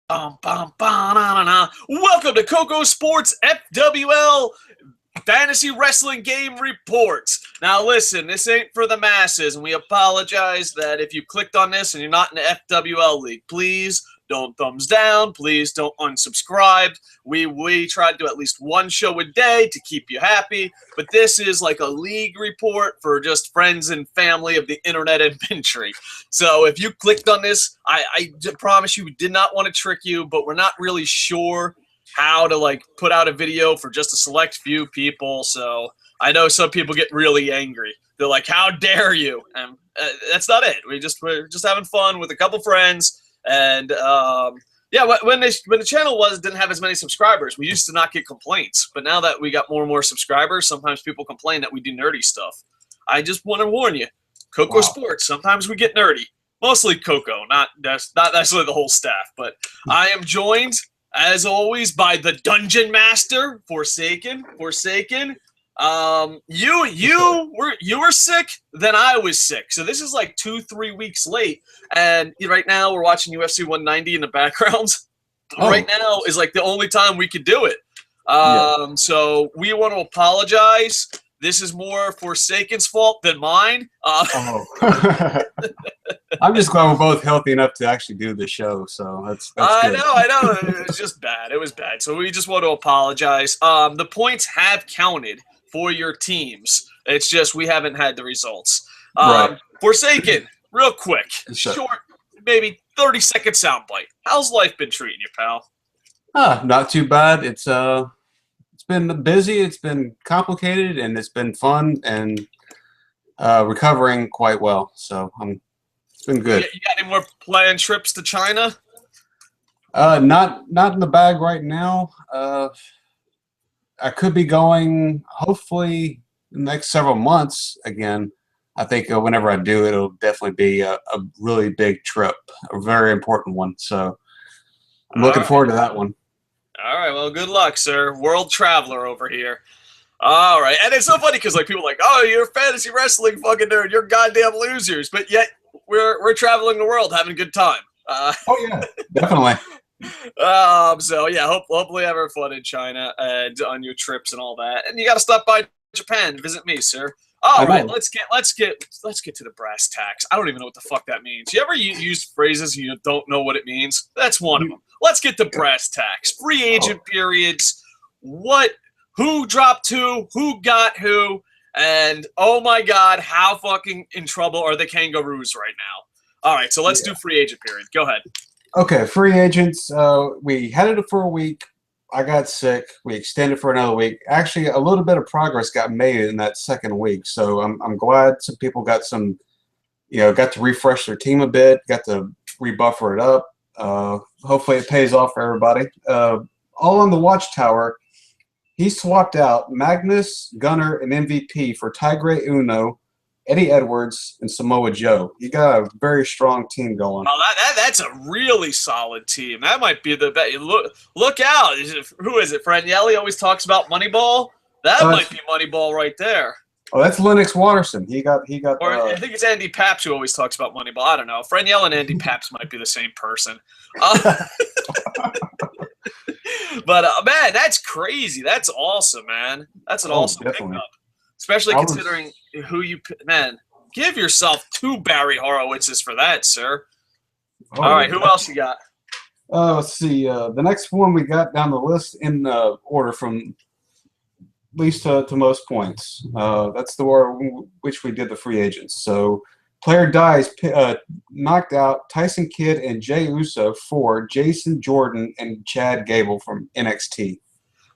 Welcome to Koco Sports FWL Fantasy Wrestling Game Reports. Now listen, this ain't for the masses, and we apologize that if you clicked on this and you're not in the FWL league, please don't thumbs down, please don't unsubscribe. We try to do at least one show a day to keep you happy, but this is like a league report for just friends and family of the internet adventure. So if you clicked on this, I promise you we did not want to trick you, but we're not really sure how to put out a video for just a select few people. So I know some people get really angry. They're like, "How dare you?" And that's not it. We're just having fun with a couple friends. And yeah, when the channel didn't have as many subscribers, we used to not get complaints. But now that we got more and more subscribers, sometimes people complain that we do nerdy stuff. I just want to warn you, Koco Sports, sometimes we get nerdy. Mostly Koco, not necessarily the whole staff. But I am joined, as always, by the Dungon Master, Forsaken. You were sick, then I was sick. So this is like 2-3 weeks late. And right now we're watching UFC 190 in the background. Oh. Right now is like the only time we could do it. So we want to apologize. This is more Forsaken's fault than mine. I'm just glad we're both healthy enough to actually do the show. So that's good. I know. It was just bad. It was bad. So we just want to apologize. The points have counted for your teams. It's just we haven't had the results. Right. Forsaken, real quick, sure. Short, maybe 30-second soundbite. How's life been treating you, pal? Not too bad. It's been busy, it's been complicated, and it's been fun and recovering quite well. So it's been good. You got any more planned trips to China? Not in the bag right now. I could be going, hopefully, in the next several months again. I think whenever I do, it'll definitely be a really big trip, a very important one. So I'm looking forward to that one. All right, well, good luck, sir. World traveler over here. All right, and it's so funny because people are like, "Oh, you're a fantasy wrestling fucking nerd. You're goddamn losers," but yet we're traveling the world, having a good time. Oh yeah, definitely. So yeah, hopefully having fun in China and on your trips and all that. And you got to stop by Japan and visit me, sir. All right, let's get to the brass tacks. I don't even know what the fuck that means. You ever use phrases you don't know what it means? That's one of them. Let's get to brass tacks. Free agent periods. Who dropped who got who, and oh my god, how fucking in trouble are the Kangaroos right now? All right, so let's do free agent period. Go ahead. Okay, free agents. We had it for a week. I got sick. We extended for another week. Actually, a little bit of progress got made in that second week. So I'm glad some people got got to refresh their team a bit, got to rebuffer it up. Hopefully it pays off for everybody. All on the Watchtower, he swapped out Magnus, Gunner, and MVP for Tigre Uno, Eddie Edwards, and Samoa Joe. You got a very strong team going. Oh, that's a really solid team. That might be the best. Look out. Who is it? Franielli always talks about Moneyball. That might be Moneyball right there. Oh, that's Lennox Watterson. He got. Or I think it's Andy Paps who always talks about Moneyball. I don't know. Franielli and Andy Paps might be the same person. But man, that's crazy. That's awesome, man. That's an awesome pickup. Especially considering who you – man, give yourself 2 Barry Horowitzes for that, sir. Oh, all right, who else you got? Let's see. The next one we got down the list in order from least to most points. That's the order in which we did the free agents. So player dies knocked out Tyson Kidd and Jey Uso for Jason Jordan and Chad Gable from NXT.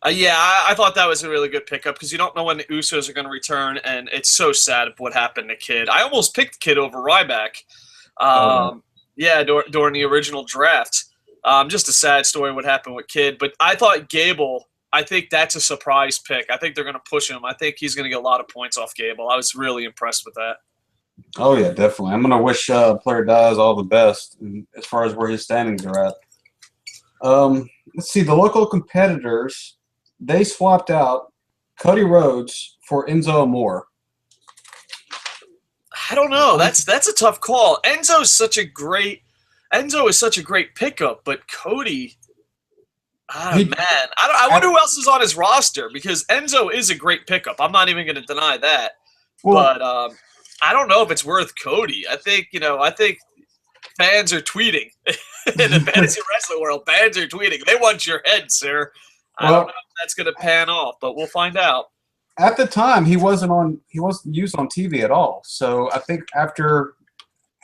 Yeah, I thought that was a really good pickup because you don't know when the Usos are going to return, and it's so sad what happened to Kidd. I almost picked Kidd over Ryback. Yeah, during the original draft. Just a sad story what happened with Kidd. But I thought Gable, I think that's a surprise pick. I think they're going to push him. I think he's going to get a lot of points off Gable. I was really impressed with that. Oh, yeah, definitely. I'm going to wish player Diaz all the best as far as where his standings are at. Let's see, the local competitors, they swapped out Cody Rhodes for Enzo Amore. I don't know. That's a tough call. Enzo's such a great Enzo is such a great pickup, but Cody, He, man, I wonder who else is on his roster because Enzo is a great pickup. I'm not even going to deny that, well, but I don't know if it's worth Cody. I think fans are tweeting in the fantasy wrestling world. Fans are tweeting. They want your head, sir. I don't know if that's going to pan off, but we'll find out. at the time, he wasn't used on TV at all. So I think after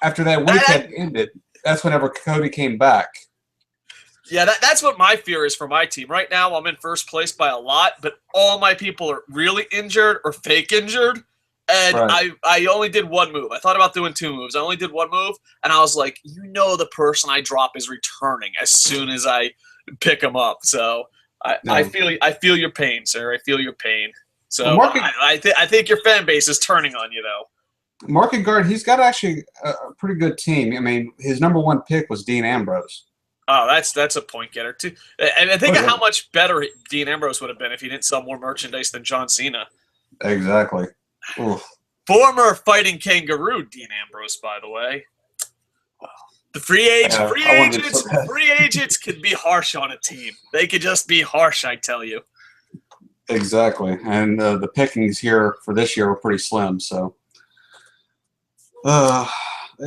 that week had ended, that's whenever Cody came back. Yeah, that's what my fear is for my team. Right now, I'm in first place by a lot, but all my people are really injured or fake injured. And Right. I only did one move. I thought about doing two moves. I only did one move, and I was like, the person I drop is returning as soon as I pick him up. So I feel your pain, sir. I feel your pain. So I think your fan base is turning on you, though. Market guard, he's got actually a pretty good team. I mean, his number one pick was Dean Ambrose. Oh, that's a point getter too. And I think of how much better Dean Ambrose would have been if he didn't sell more merchandise than John Cena. Exactly. Oof. Former fighting kangaroo Dean Ambrose, by the way. The free agents can be harsh on a team. They could just be harsh, I tell you. Exactly. And the pickings here for this year were pretty slim. So,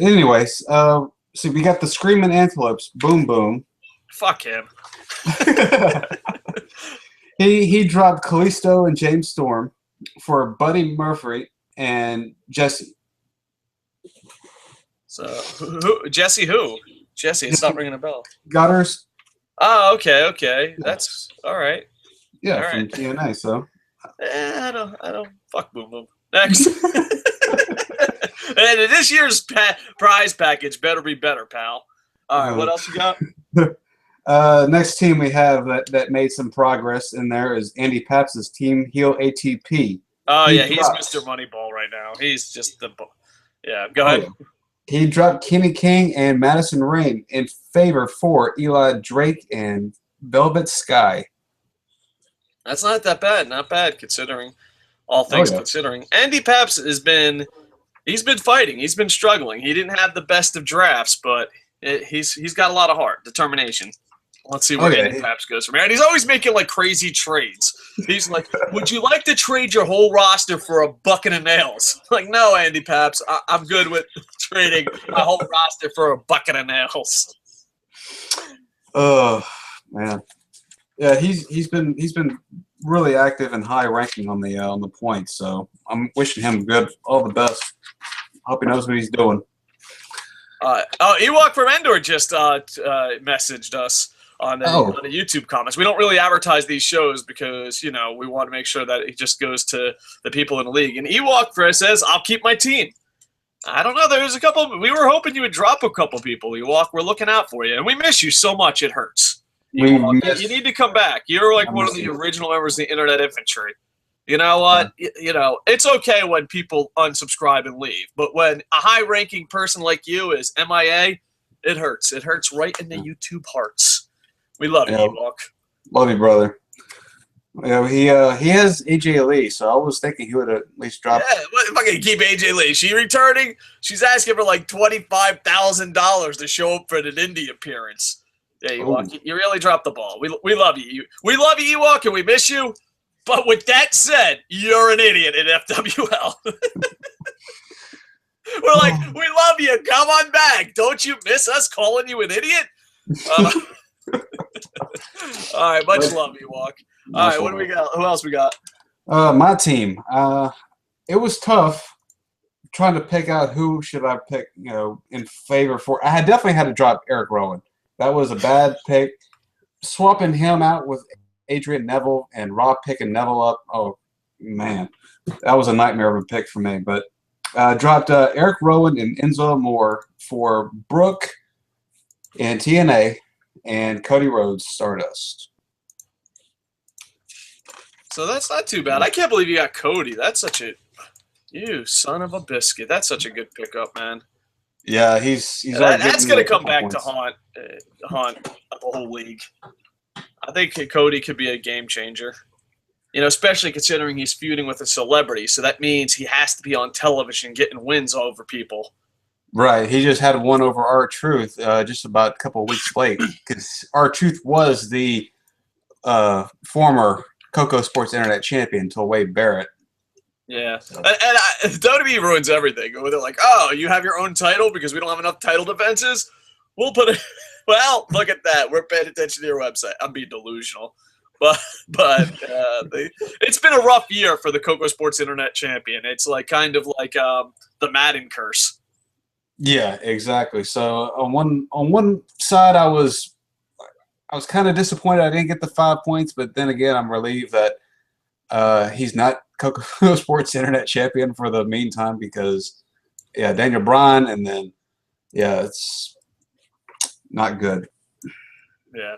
anyways, see, we got the Screaming Antelopes. Boom, boom. Fuck him. He dropped Kalisto and James Storm for Buddy Murphy and Jesse. So Jesse who? Jesse, it's not ringing a bell. Gutters. Oh, okay. That's all right. Yeah, all from right. TNA. So. I don't. Fuck boom boom. Next. And this year's prize package better be better, pal. All right, what else you got? Next team we have that made some progress in there is Andy Paps's team, Heel ATP. Oh, he's Mr. Moneyball right now. He's just the – yeah, go ahead. Yeah. He dropped Kenny King and Madison Rain in favor for Eli Drake and Velvet Sky. That's not that bad. Not bad considering all things considering. Andy Paps he's been fighting. He's been struggling. He didn't have the best of drafts, but he's got a lot of heart, determination. Let's see where Andy Paps goes from here. And he's always making like crazy trades. He's like, would you like to trade your whole roster for a bucket of nails? Like, no, Andy Paps, I'm good with trading my whole roster for a bucket of nails. Oh, man. Yeah, he's been really active and high ranking on the points. So I'm wishing him all the best. Hope he knows what he's doing. Ewok from Endor just messaged us on the YouTube comments. We don't really advertise these shows because, we want to make sure that it just goes to the people in the league. And Ewok says, I'll keep my team. I don't know. There's a couple. We were hoping you would drop a couple people, Ewok. We're looking out for you. And we miss you so much. It hurts. You need to come back. You're like one of the original members of the Internet Infantry. You know what? Yeah. It's okay when people unsubscribe and leave. But when a high-ranking person like you is MIA, it hurts. It hurts right in the YouTube hearts. We love you, Ewok. Love you, brother. He has AJ Lee, so I was thinking he would at least drop. Yeah, if I can keep AJ Lee, she returning. She's asking for like $25,000 to show up for an indie appearance. Yeah, Ewok, you really dropped the ball. We love you. We love you, Ewok, and we miss you. But with that said, you're an idiot in FWL. We're like, we love you. Come on back. Don't you miss us calling you an idiot? All right, much love, Ewok. All right, what do we got? Who else we got? My team. It was tough trying to pick out who should I pick, in favor for. I definitely had to drop Eric Rowan. That was a bad pick. Swapping him out with Adrian Neville and Rob picking Neville up. Oh, man. That was a nightmare of a pick for me. But dropped Eric Rowan and Enzo Amore for Brooke and TNA and Cody Rhodes Stardust. So that's not too bad. I can't believe you got Cody. That's such a – you son of a biscuit. That's such a good pickup, man. Yeah, he's that's going to come back to haunt the whole league. I think Cody could be a game changer, especially considering he's feuding with a celebrity. So that means he has to be on television getting wins over people. Right. He just had one over R-Truth just about a couple of weeks late because R-Truth was the former KocoSports Internet champion until Wade Barrett. Yeah, and WWE ruins everything. They're like, "Oh, you have your own title because we don't have enough title defenses. We'll put it." Well, look at that. We're paying attention to your website. I'm being delusional, but it's been a rough year for the KocoSports Internet champion. It's like kind of like the Madden curse. Yeah, exactly. So on one side, I was kind of disappointed I didn't get the 5 points, but then again, I'm relieved that he's not Koco Sports Internet champion for the meantime because, yeah, Daniel Bryan, and then, yeah, it's not good. Yeah.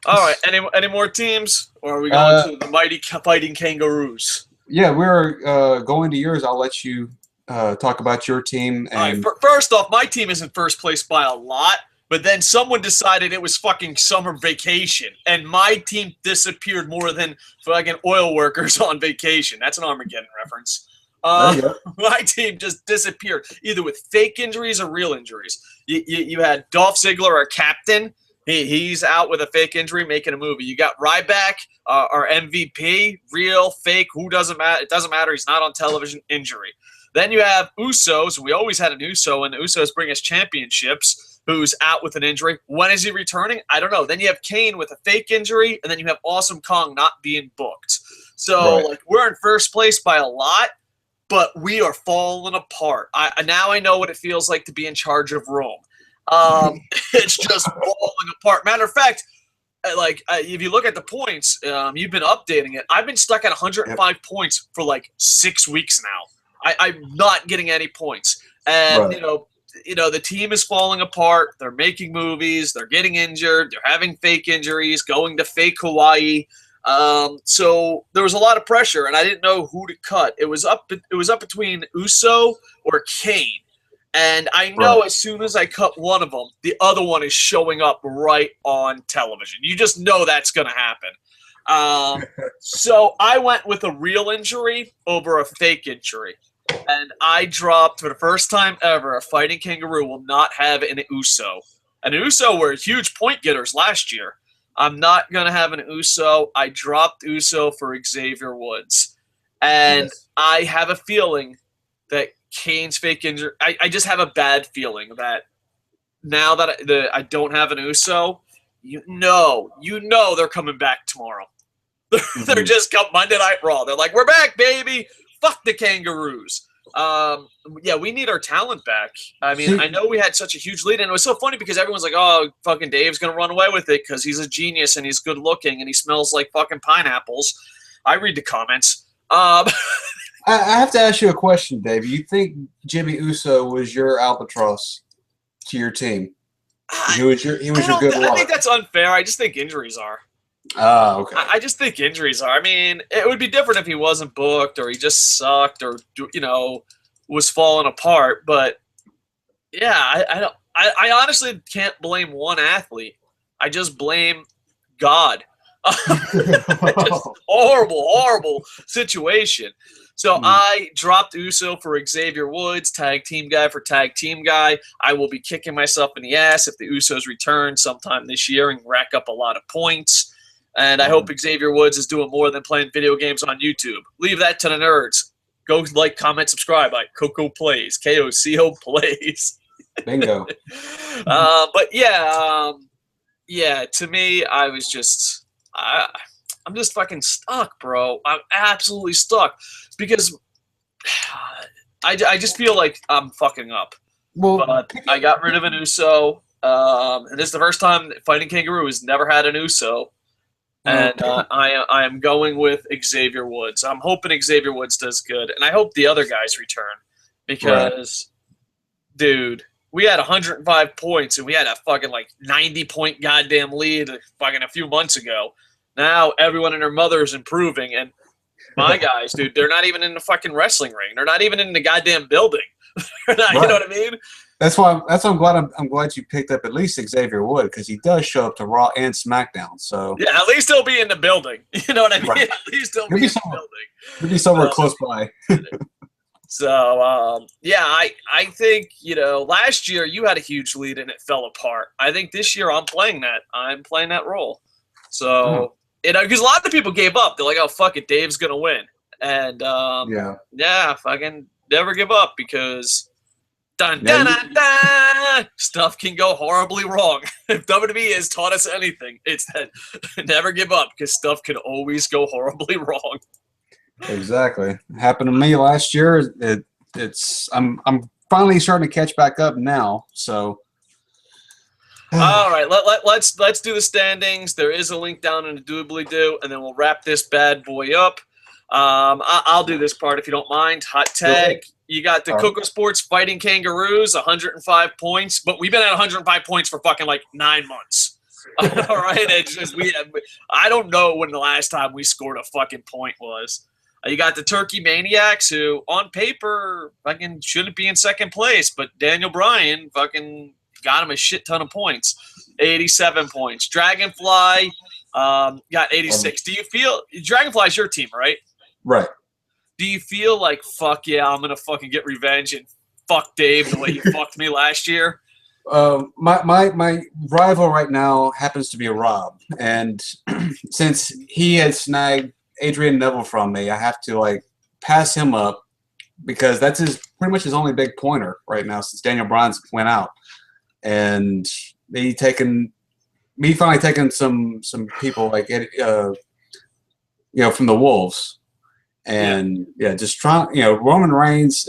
All right. Any more teams, or are we going to the mighty fighting kangaroos? Yeah, we're going to yours. I'll let you talk about your team. And all right, first off, my team is in first place by a lot. But then someone decided it was fucking summer vacation, and my team disappeared more than fucking oil workers on vacation. That's an Armageddon reference. My team just disappeared, either with fake injuries or real injuries. You had Dolph Ziggler, our captain. He's out with a fake injury, making a movie. You got Ryback, our MVP, real, fake, who doesn't matter. It doesn't matter. He's not on television, injury. Then you have Usos. We always had an Uso, and the Usos bring us championships. Who's out with an injury. When is he returning? I don't know. Then you have Kane with a fake injury, and then you have Awesome Kong not being booked. So, like, we're in first place by a lot, but we are falling apart. Now I know what it feels like to be in charge of Rome. It's just falling apart. Matter of fact, if you look at the points, you've been updating it. I've been stuck at 105 points for, like, 6 weeks now. I'm not getting any points. And, the team is falling apart. They're making movies. They're getting injured. They're having fake injuries, going to fake Hawaii. So there was a lot of pressure, and I didn't know who to cut. It was up between Uso or Kane. And I know as soon as I cut one of them, the other one is showing up right on television. You just know that's going to happen. So I went with a real injury over a fake injury. And I dropped, for the first time ever, a fighting kangaroo will not have an Uso. An Uso were huge point getters last year. I'm not going to have an Uso. I dropped Uso for Xavier Woods. And I have a feeling that Kane's fake injury, I just have a bad feeling that now that I don't have an Uso, you know they're coming back tomorrow. They're just come Monday Night Raw. They're like, we're back, baby. Fuck the kangaroos. We need our talent back. I mean, I know we had such a huge lead, and it was so funny because everyone's like, oh, fucking Dave's going to run away with it because he's a genius and he's good looking and he smells like fucking pineapples. I read the comments. I have to ask you a question, Dave. You think Jimmy Uso was your albatross to your team? He was your good luck. I think that's unfair. I just think injuries are. Oh, okay. I just think injuries are. I mean, it would be different if he wasn't booked or he just sucked or was falling apart. But yeah, I honestly can't blame one athlete. I just blame God. Just horrible situation. So I dropped Uso for Xavier Woods, tag team guy for tag team guy. I will be kicking myself in the ass if the Usos return sometime this year and rack up a lot of points. And I hope Xavier Woods is doing more than playing video games on YouTube. Leave that to the nerds. Go like, comment, subscribe. Like Koco Plays. KOCO Plays. Bingo. But yeah, to me, I was just I'm just fucking stuck, bro. I'm absolutely stuck because I just feel like I'm fucking up. Well, but I got rid of an Uso. And this is the first time Fighting Kangaroo has never had an Uso. And I am going with Xavier Woods. I'm hoping Xavier Woods does good. And I hope the other guys return. Because, dude, we had 105 points and we had a fucking 90-point goddamn lead fucking a few months ago. Now everyone and their mother is improving. And my guys, dude, they're not even in the fucking wrestling ring. They're not even in the goddamn building. They're not, you know what I mean? That's why I'm glad you picked up at least Xavier Wood because he does show up to Raw and SmackDown. So yeah, at least he'll be in the building. You know what I mean? Right. At least he'll be in the building. He'll be somewhere close by. So, yeah, I think, last year you had a huge lead and it fell apart. I think this year I'm playing that. I'm playing that role. So, because a lot of people gave up. They're like, oh, fuck it, Dave's going to win. And, yeah, fucking never give up because stuff can go horribly wrong. If WWE has taught us anything, it's that never give up because stuff can always go horribly wrong. Exactly. Happened to me last year. I'm finally starting to catch back up now. So all right, let's do the standings. There is a link down in the doobly-doo, and then we'll wrap this bad boy up. I'll do this part if you don't mind. Hot tag. You got the KocoSports Fighting Kangaroos, 105 points, but we've been at 105 points for fucking like 9 months. All right, it's just I don't know when the last time we scored a fucking point was. You got the Turkey Maniacs, who on paper fucking shouldn't be in second place, but Daniel Bryan fucking got him a shit ton of points, 87 points. Dragonfly got 86. Do you feel Dragonfly's your team, right? Right. Do you feel like fuck yeah, I'm gonna fucking get revenge and fuck Dave the way you fucked me last year? My rival right now happens to be Rob, and since he has snagged Adrian Neville from me, I have to like pass him up because that's pretty much his only big pointer right now since Daniel Bryan's went out, and me finally taking some people like from the Wolves, and just trying Roman Reigns,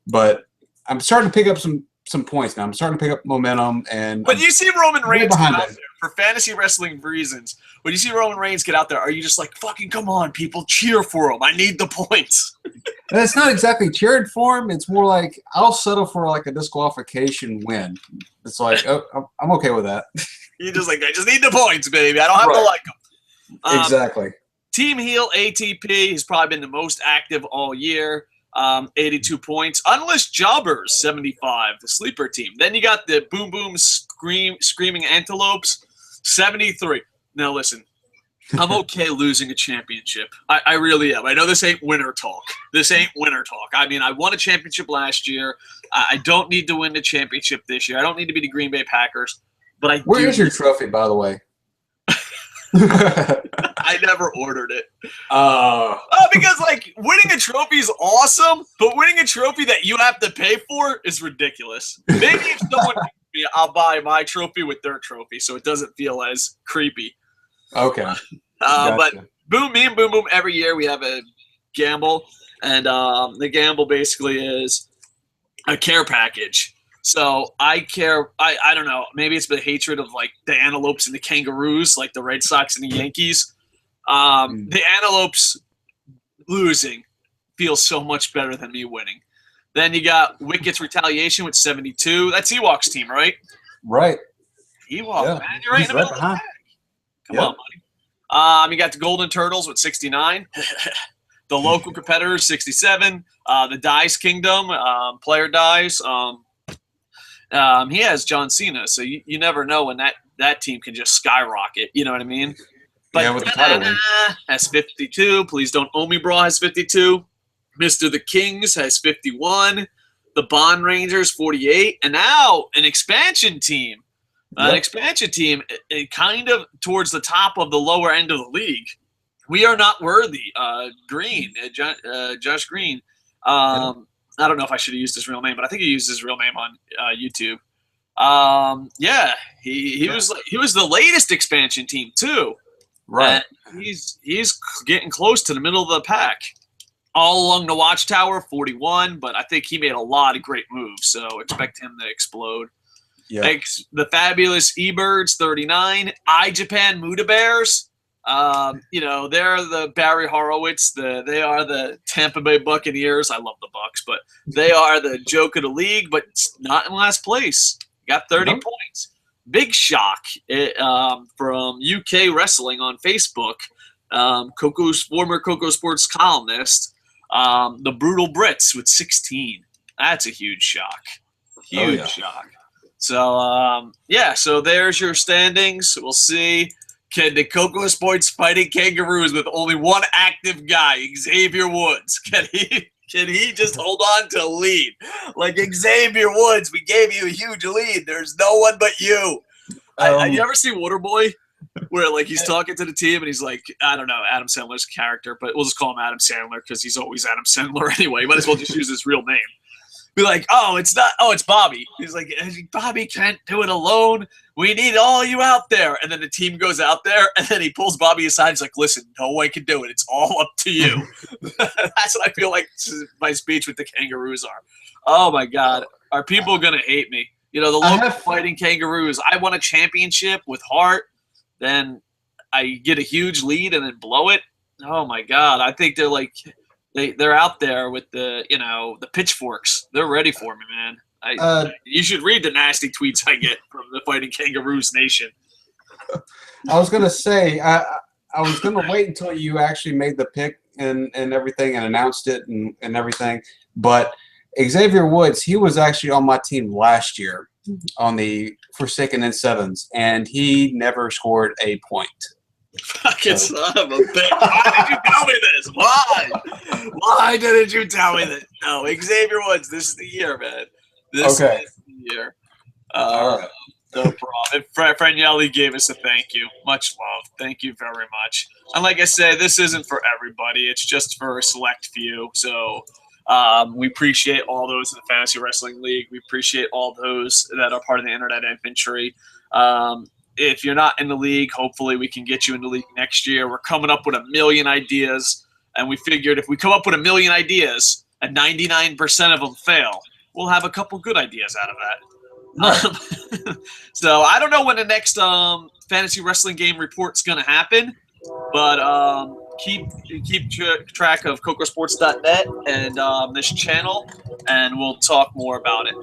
but I'm starting to pick up some points now. I'm starting to pick up momentum, and when you see Roman Reigns get out there for fantasy wrestling reasons, when you see Roman Reigns get out there, are you just like, fucking come on, people, cheer for him? I need the points. And it's not exactly cheering for him. It's more like I'll settle for like a disqualification win. It's like I'm okay with that. You just like, I just need the points, baby. I don't have to like them. Exactly. Team Heel ATP has probably been the most active all year. 82 points. Unleashed Jobbers, 75, the sleeper team. Then you got the Boom Boom Screaming Antelopes, 73. Now listen, I'm okay losing a championship. I really am. I know this ain't winner talk. I mean, I won a championship last year. I don't need to win the championship this year. I don't need to be the Green Bay Packers. But Where is your trophy, by the way? I never ordered it. Because like winning a trophy is awesome, but winning a trophy that you have to pay for is ridiculous. Maybe if someone I'll buy my trophy with their trophy, so it doesn't feel as creepy. Okay. But me and Boom Boom, every year we have a gamble, and the gamble basically is a care package. So I care. I don't know. Maybe it's the hatred of like the Antelopes and the Kangaroos, like the Red Sox and the Yankees. The Antelopes losing feels so much better than me winning. Then you got Wicket's Retaliation with 72. That's Ewok's team, right? Right. Ewok, man. You're right in the middle of the pack. Come on, buddy. You got the Golden Turtles with 69. The local competitors, 67. The Dice Kingdom, Player Dice. He has John Cena, so you never know when that team can just skyrocket. You know what I mean? But with the title win. Has 52. Please Don't Owe Me Bra has 52. Mr. The Kings has 51. The Bond Rangers, 48. And now an expansion team. An expansion team kind of towards the top of the lower end of the league. We Are Not Worthy. Green, Josh Green. I don't know if I should have used his real name, but I think he used his real name on YouTube. He was the latest expansion team too. Right. And he's getting close to the middle of the pack. All Along the Watchtower, 41, but I think he made a lot of great moves, so expect him to explode. Yeah. The Fabulous E-Birds, 39. iJapan Muda Bears. They're the Barry Horowitz. They are the Tampa Bay Buccaneers. I love the Bucs, but they are the joke of the league, but not in last place. Got 30 points. Big shock from UK Wrestling on Facebook. Former KocoSports columnist, the Brutal Brits with 16. That's a huge shock. Huge shock. So, so there's your standings. We'll see. Can the KocoSports Fighting Kangaroos with only one active guy, Xavier Woods, can Can he just hold on to a lead? Like Xavier Woods, we gave you a huge lead. There's no one but you. You ever see Waterboy? Where like he's talking to the team and he's like, I don't know, Adam Sandler's character, but we'll just call him Adam Sandler because he's always Adam Sandler anyway. Might as well just use his real name. Be like, it's Bobby. He's like, Bobby can't do it alone. We need all you out there. And then the team goes out there, and then he pulls Bobby aside. He's like, listen, no one can do it. It's all up to you. That's what I feel like my speech with the Kangaroos are. Oh, my God. Are people going to hate me? You know, the local fighting Kangaroos. I won a championship with Hart. Then I get a huge lead and then blow it. Oh, my God. I think they're like – They're out there with the pitchforks. They're ready for me, man. You should read the nasty tweets I get from the Fighting Kangaroos Nation. I was gonna say I was gonna wait until you actually made the pick and everything and announced it and everything. But Xavier Woods, he was actually on my team last year on the Forsaken N7s, and he never scored a point. Fucking son of a bitch. Why did you tell me this? Why? Why didn't you tell me this? No, Xavier Woods, this is the year, man. This is the year. All right. No problem. And friend Yelly gave us a thank you. Much love. Thank you very much. And like I said, this isn't for everybody. It's just for a select few. So we appreciate all those in the Fantasy Wrestling League. We appreciate all those that are part of the Internet Infantry. If you're not in the league, hopefully we can get you in the league next year. We're coming up with 1 million ideas, and we figured if we come up with 1 million ideas and 99% of them fail, we'll have a couple good ideas out of that. So I don't know when the next fantasy wrestling game report's going to happen, but keep track of KocoSports.net and this channel, and we'll talk more about it.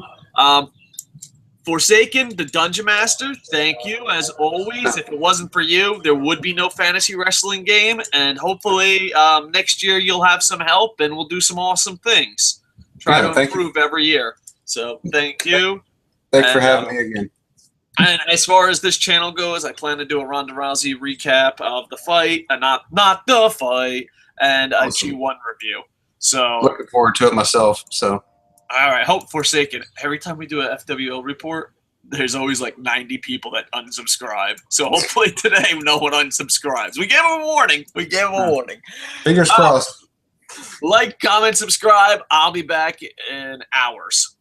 Forsaken, the Dungon Master, thank you, as always. If it wasn't for you, there would be no fantasy wrestling game, and hopefully next year you'll have some help, and we'll do some awesome things. Try to improve every year. So thank you. Thanks for having me again. And as far as this channel goes, I plan to do a Ronda Rousey recap of the fight, not the fight, and a G1 review. So looking forward to it myself, so. All right, hope Forsaken. Every time we do an FWL report, there's always like 90 people that unsubscribe. So hopefully today no one unsubscribes. We gave them a warning. Fingers crossed. Like, comment, subscribe. I'll be back in hours.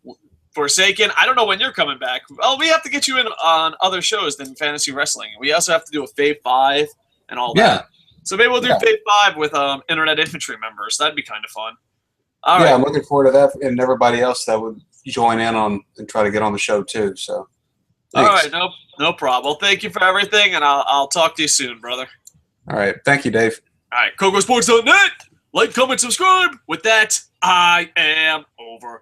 Forsaken, I don't know when you're coming back. Oh, we have to get you in on other shows than fantasy wrestling. We also have to do a Fave 5 and all that. So maybe we'll do Fave 5 with Internet Infantry members. That'd be kind of fun. All right. I'm looking forward to that, and everybody else that would join in on and try to get on the show too. So, thanks. All right, no problem. Well, thank you for everything, and I'll talk to you soon, brother. All right, thank you, Dave. All right, KocoSports.net. Like, comment, subscribe. With that, I am over.